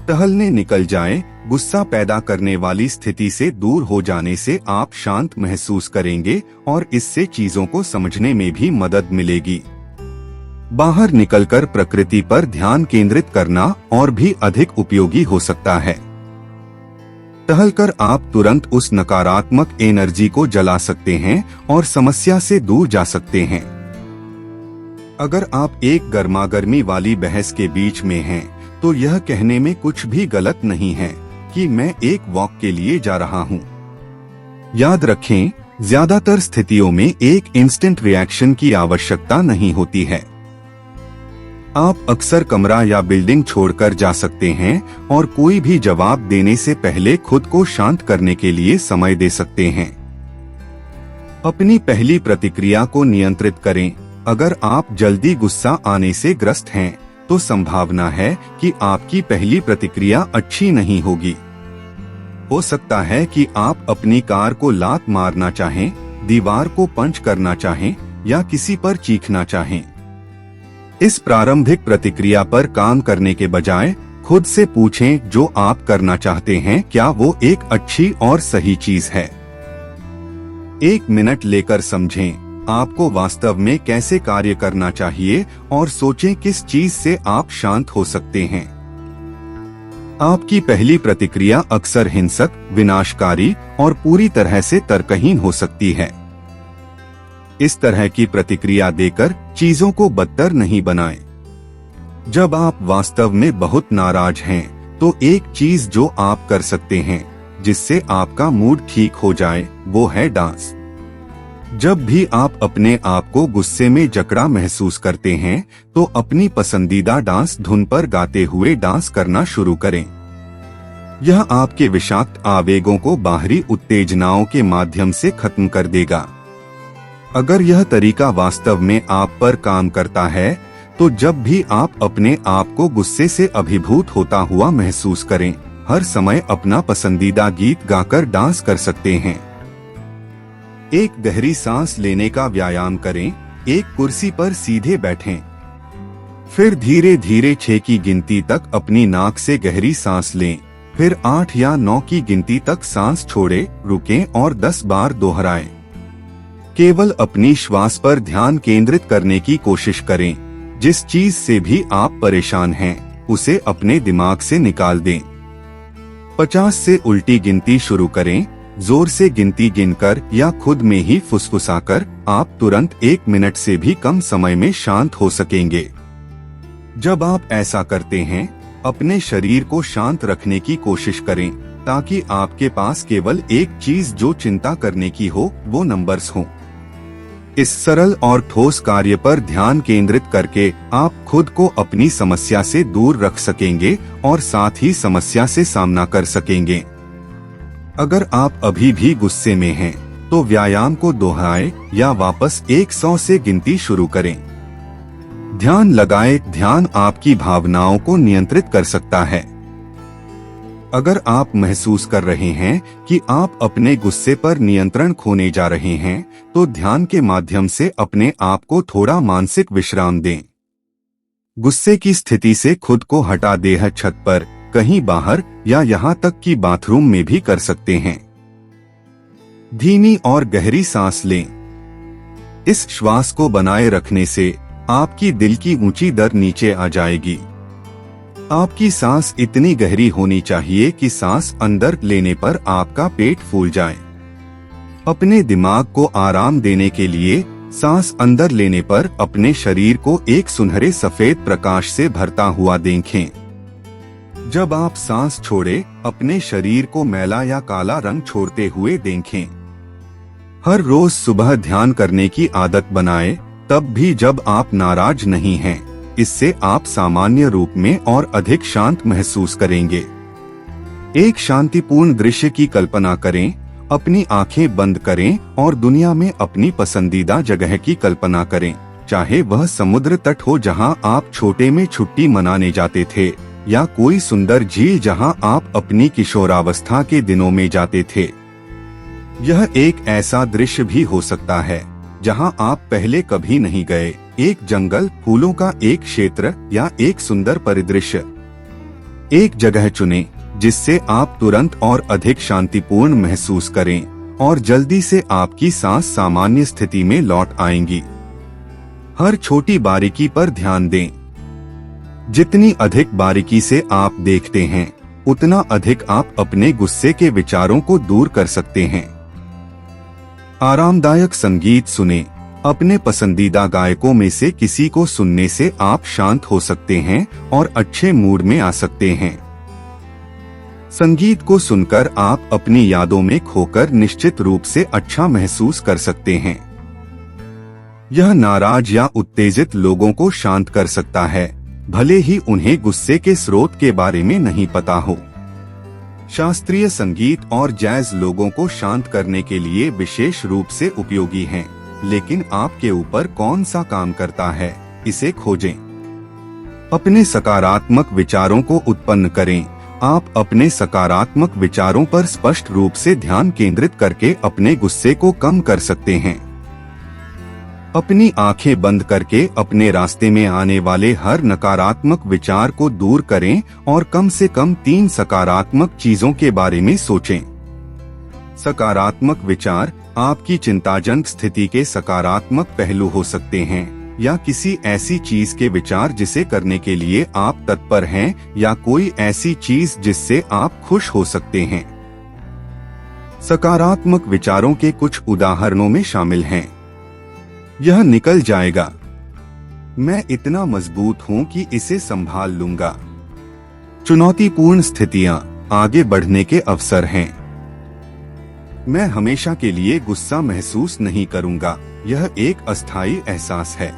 टहलने निकल जाएं। गुस्सा पैदा करने वाली स्थिति से दूर हो जाने से आप शांत महसूस करेंगे और इससे चीजों को समझने में भी मदद मिलेगी। बाहर निकलकर प्रकृति पर ध्यान केंद्रित करना और भी अधिक उपयोगी हो सकता है। टहलकर आप तुरंत उस नकारात्मक एनर्जी को जला सकते हैं और समस्या से दूर जा सकते हैं। अगर आप एक गर्मागर्मी वाली बहस के बीच में हैं, तो यह कहने में कुछ भी गलत नहीं है कि मैं एक वॉक के लिए जा रहा हूं। याद रखें, ज्यादातर स्थितियों में एक इंस्टेंट रिएक्शन की आवश्यकता नहीं होती है। आप अक्सर कमरा या बिल्डिंग छोड़कर जा सकते हैं और कोई भी जवाब देने से पहले खुद को शांत करने के लिए समय दे सकते हैं। अपनी पहली प्रतिक्रिया को नियंत्रित करें। अगर आप जल्दी गुस्सा आने से ग्रस्त हैं, तो संभावना है कि आपकी पहली प्रतिक्रिया अच्छी नहीं होगी। हो सकता है कि आप अपनी कार को लात मारना चाहें, दीवार को पंच करना चाहें या किसी पर चीखना चाहें। इस प्रारंभिक प्रतिक्रिया पर काम करने के बजाय खुद से पूछें, जो आप करना चाहते हैं क्या वो एक अच्छी और सही चीज है। 1 मिनट लेकर समझें आपको वास्तव में कैसे कार्य करना चाहिए और सोचें किस चीज से आप शांत हो सकते हैं। आपकी पहली प्रतिक्रिया अक्सर हिंसक, विनाशकारी और पूरी तरह से तर्कहीन हो सकती है। इस तरह की प्रतिक्रिया देकर चीजों को बदतर नहीं बनाएं। जब आप वास्तव में बहुत नाराज हैं, तो एक चीज जो आप कर सकते हैं जिससे आपका मूड ठीक हो जाए, वो है डांस। जब भी आप अपने आप को गुस्से में जकड़ा महसूस करते हैं, तो अपनी पसंदीदा डांस धुन पर गाते हुए डांस करना शुरू करें। यह आपके विषाक्त आवेगों को बाहरी उत्तेजनाओं के माध्यम से खत्म कर देगा। अगर यह तरीका वास्तव में आप पर काम करता है, तो जब भी आप अपने आप को गुस्से से अभिभूत होता हुआ महसूस करें, हर समय अपना पसंदीदा गीत गाकर डांस कर सकते हैं। एक गहरी सांस लेने का व्यायाम करें। एक कुर्सी पर सीधे बैठें। फिर धीरे धीरे 6 की गिनती तक अपनी नाक से गहरी सांस लें। फिर 8 या 9 की गिनती तक सांस छोड़ें, रुकें और 10 बार दोहराएं। केवल अपनी श्वास पर ध्यान केंद्रित करने की कोशिश करें। जिस चीज से भी आप परेशान हैं, उसे अपने दिमाग से निकाल दें। 50 से उल्टी गिनती शुरू करें। जोर से गिनती गिनकर या खुद में ही फुसफुसाकर आप तुरंत 1 मिनट से भी कम समय में शांत हो सकेंगे। जब आप ऐसा करते हैं, अपने शरीर को शांत रखने की कोशिश करें, ताकि आपके पास केवल एक चीज जो चिंता करने की हो, वो नंबर्स हों। इस सरल और ठोस कार्य पर ध्यान केंद्रित करके आप खुद को अपनी समस्या से दूर रख सकेंगे और साथ ही समस्या से सामना कर सकेंगे। अगर आप अभी भी गुस्से में हैं, तो व्यायाम को दोहराएं या वापस 100 से गिनती शुरू करें। ध्यान लगाएं। ध्यान आपकी भावनाओं को नियंत्रित कर सकता है। अगर आप महसूस कर रहे हैं कि आप अपने गुस्से पर नियंत्रण खोने जा रहे हैं, तो ध्यान के माध्यम से अपने आप को थोड़ा मानसिक विश्राम दें। गुस्से की स्थिति से खुद को हटा दें। छत पर, कहीं बाहर या यहाँ तक कि बाथरूम में भी कर सकते हैं। धीमी और गहरी सांस लें। इस श्वास को बनाए रखने से आपकी दिल की ऊंची दर नीचे आ जाएगी। आपकी सांस इतनी गहरी होनी चाहिए कि सांस अंदर लेने पर आपका पेट फूल जाए। अपने दिमाग को आराम देने के लिए सांस अंदर लेने पर अपने शरीर को एक सुनहरे सफेद प्रकाश से भरता हुआ देखें। जब आप सांस छोड़े, अपने शरीर को मैला या काला रंग छोड़ते हुए देखें। हर रोज सुबह ध्यान करने की आदत बनाएं, तब भी जब आप नाराज नहीं हैं। इससे आप सामान्य रूप में और अधिक शांत महसूस करेंगे। एक शांतिपूर्ण दृश्य की कल्पना करें। अपनी आंखें बंद करें और दुनिया में अपनी पसंदीदा जगह की कल्पना करें। चाहे वह समुद्र तट हो जहां आप छोटे में छुट्टी मनाने जाते थे, या कोई सुंदर झील जहां आप अपनी किशोरावस्था के दिनों में जाते थे। यह एक ऐसा दृश्य भी हो सकता है जहां आप पहले कभी नहीं गए। एक जंगल, फूलों का एक क्षेत्र या एक सुंदर परिदृश्य। एक जगह चुनें जिससे आप तुरंत और अधिक शांतिपूर्ण महसूस करें और जल्दी से आपकी सांस सामान्य स्थिति में लौट आएंगी। हर छोटी बारीकी पर ध्यान दें। जितनी अधिक बारीकी से आप देखते हैं, उतना अधिक आप अपने गुस्से के विचारों को दूर कर सकते हैं। आरामदायक संगीत सुनें। अपने पसंदीदा गायकों में से किसी को सुनने से आप शांत हो सकते हैं और अच्छे मूड में आ सकते हैं। संगीत को सुनकर आप अपनी यादों में खोकर निश्चित रूप से अच्छा महसूस कर सकते हैं। यह नाराज या उत्तेजित लोगों को शांत कर सकता है, भले ही उन्हें गुस्से के स्रोत के बारे में नहीं पता हो। शास्त्रीय संगीत और जैज लोगों को शांत करने के लिए विशेष रूप से उपयोगी हैं, लेकिन आपके ऊपर कौन सा काम करता है, इसे खोजें। अपने सकारात्मक विचारों को उत्पन्न करें। आप अपने सकारात्मक विचारों पर स्पष्ट रूप से ध्यान केंद्रित करके अपने गुस्से को कम कर सकते हैं। अपनी आंखें बंद करके अपने रास्ते में आने वाले हर नकारात्मक विचार को दूर करें और कम से कम 3 सकारात्मक चीजों के बारे में सोचें। सकारात्मक विचार आपकी चिंताजनक स्थिति के सकारात्मक पहलू हो सकते हैं, या किसी ऐसी चीज के विचार जिसे करने के लिए आप तत्पर हैं, या कोई ऐसी चीज जिससे आप खुश हो सकते हैं। सकारात्मक विचारों के कुछ उदाहरणों में शामिल हैं। यह निकल जाएगा। मैं इतना मजबूत हूं कि इसे संभाल लूंगा। चुनौतीपूर्ण स्थितियां आगे बढ़ने के अवसर हैं। मैं हमेशा के लिए गुस्सा महसूस नहीं करूंगा, यह एक अस्थायी एहसास है।